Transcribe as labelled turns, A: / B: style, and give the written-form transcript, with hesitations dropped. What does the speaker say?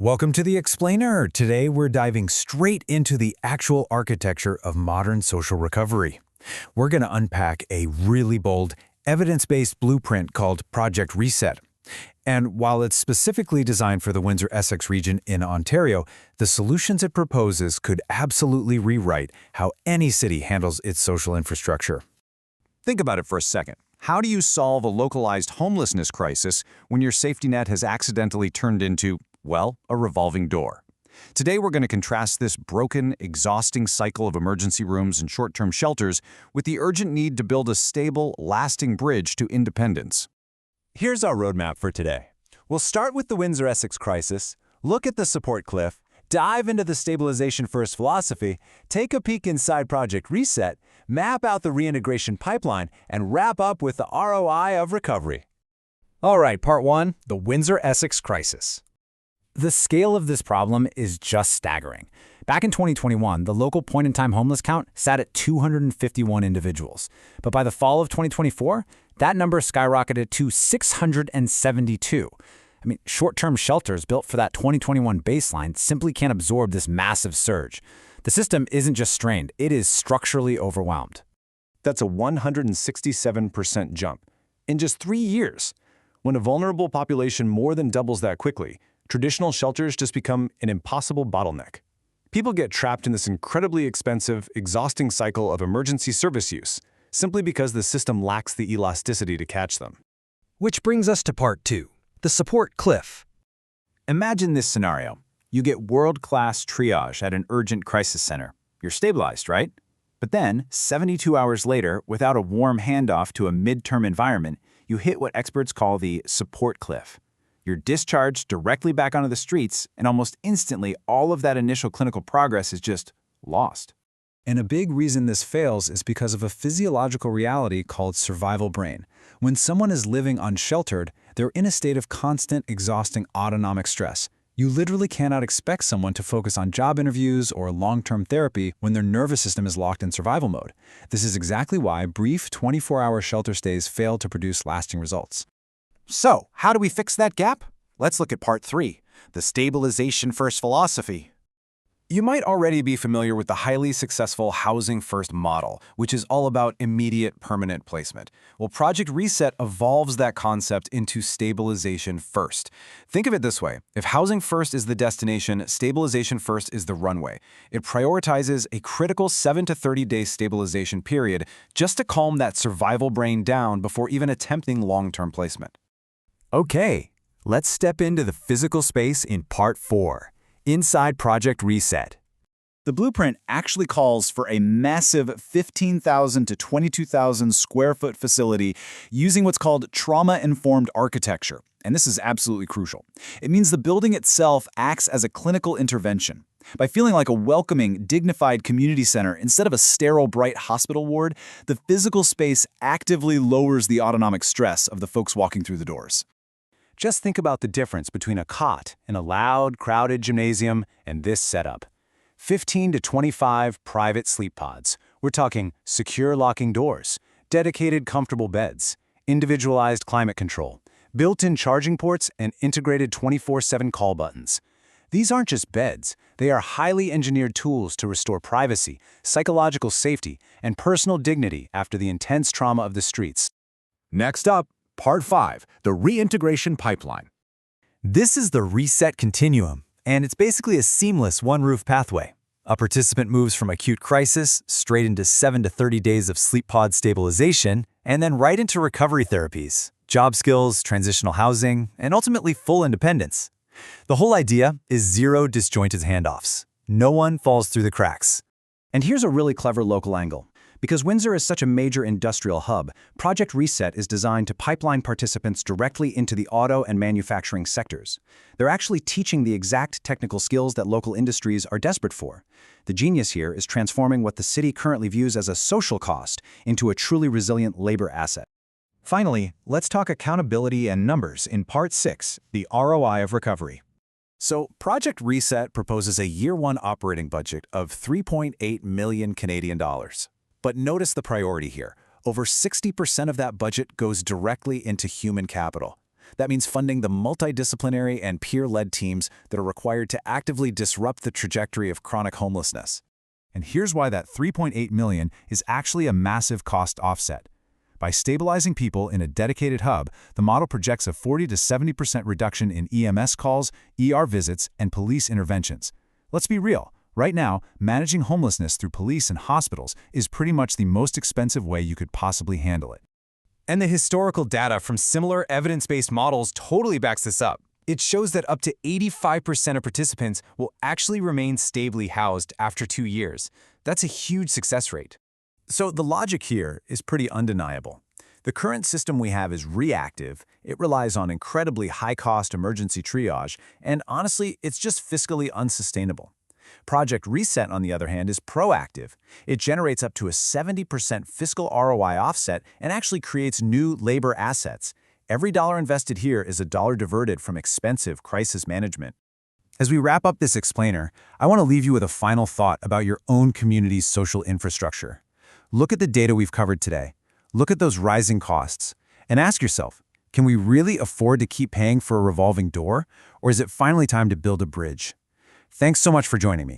A: Welcome to The Explainer. Today we're diving straight into the actual architecture of modern social recovery. We're going to unpack a really bold, evidence-based blueprint called Project Reset. And while it's specifically designed for the Windsor-Essex region in Ontario, the solutions it proposes could absolutely rewrite how any city handles its social infrastructure.
B: Think about it for a second. How do you solve a localized homelessness crisis when your safety net has accidentally turned into, well, a revolving door? Today we're going to contrast this broken, exhausting cycle of emergency rooms and short-term shelters with the urgent need to build a stable, lasting bridge to independence.
C: Here's our roadmap for today. We'll start with the Windsor-Essex crisis, look at the support cliff, dive into the stabilization-first philosophy, take a peek inside Project Reset, map out the reintegration pipeline, and wrap up with the ROI of recovery.
D: All right, part one, the Windsor-Essex crisis. The scale of this problem is just staggering. Back in 2021, the local point-in-time homeless count sat at 251 individuals. But by the fall of 2024, that number skyrocketed to 672. Short-term shelters built for that 2021 baseline simply can't absorb this massive surge. The system isn't just strained, it is structurally overwhelmed.
B: That's a 167% jump in just 3 years. When a vulnerable population more than doubles that quickly, traditional shelters just become an impossible bottleneck. People get trapped in this incredibly expensive, exhausting cycle of emergency service use, simply because the system lacks the elasticity to catch them.
A: Which brings us to part two, the support cliff.
E: Imagine this scenario. You get world-class triage at an urgent crisis center. You're stabilized, right? But then, 72 hours later, without a warm handoff to a midterm environment, you hit what experts call the support cliff. You're discharged directly back onto the streets, and almost instantly, all of that initial clinical progress is just lost.
A: And a big reason this fails is because of a physiological reality called survival brain. When someone is living unsheltered, they're in a state of constant, exhausting autonomic stress. You literally cannot expect someone to focus on job interviews or long-term therapy when their nervous system is locked in survival mode. This is exactly why brief 24-hour shelter stays fail to produce lasting results.
C: So, how do we fix that gap? Let's look at part three, the stabilization-first philosophy.
B: You might already be familiar with the highly successful Housing First model, which is all about immediate permanent placement. Well, Project Reset evolves that concept into stabilization first. Think of it this way. If Housing First is the destination, stabilization first is the runway. It prioritizes a critical 7 to 30-day stabilization period just to calm that survival brain down before even attempting long-term placement.
C: Okay, let's step into the physical space in part four. Inside Project Reset.
E: The blueprint actually calls for a massive 15,000 to 22,000 square foot facility using what's called trauma-informed architecture. And this is absolutely crucial. It means the building itself acts as a clinical intervention. By feeling like a welcoming, dignified community center instead of a sterile, bright hospital ward, the physical space actively lowers the autonomic stress of the folks walking through the doors.
C: Just think about the difference between a cot in a loud, crowded gymnasium and this setup. 15 to 25 private sleep pods. We're talking secure locking doors, dedicated comfortable beds, individualized climate control, built-in charging ports, and integrated 24/7 call buttons. These aren't just beds. They are highly engineered tools to restore privacy, psychological safety, and personal dignity after the intense trauma of the streets.
B: Next up, Part 5, the reintegration pipeline.
D: This is the reset continuum, and it's basically a seamless one-roof pathway. A participant moves from acute crisis straight into 7 to 30 days of sleep pod stabilization, and then right into recovery therapies, job skills, transitional housing, and ultimately full independence. The whole idea is zero disjointed handoffs. No one falls through the cracks.
F: And here's a really clever local angle. Because Windsor is such a major industrial hub, Project Reset is designed to pipeline participants directly into the auto and manufacturing sectors. They're actually teaching the exact technical skills that local industries are desperate for. The genius here is transforming what the city currently views as a social cost into a truly resilient labor asset.
G: Finally, let's talk accountability and numbers in Part 6, the ROI of recovery.
B: So, Project Reset proposes a year-one operating budget of 3.8 million Canadian dollars. But notice the priority here. Over 60% of that budget goes directly into human capital. That means funding the multidisciplinary and peer-led teams that are required to actively disrupt the trajectory of chronic homelessness.
C: And here's why that $3.8 million is actually a massive cost offset. By stabilizing people in a dedicated hub, the model projects a 40 to 70% reduction in EMS calls, ER visits, and police interventions. Let's be real. Right now, managing homelessness through police and hospitals is pretty much the most expensive way you could possibly handle it.
A: And the historical data from similar evidence-based models totally backs this up. It shows that up to 85% of participants will actually remain stably housed after 2 years. That's a huge success rate.
F: So the logic here is pretty undeniable. The current system we have is reactive, it relies on incredibly high-cost emergency triage, and honestly, it's just fiscally unsustainable. Project Reset, on the other hand, is proactive. It generates up to a 70% fiscal ROI offset and actually creates new labor assets. Every dollar invested here is a dollar diverted from expensive crisis management.
A: As we wrap up this explainer, I want to leave you with a final thought about your own community's social infrastructure. Look at the data we've covered today. Look at those rising costs. And ask yourself, can we really afford to keep paying for a revolving door? Or is it finally time to build a bridge? Thanks so much for joining me.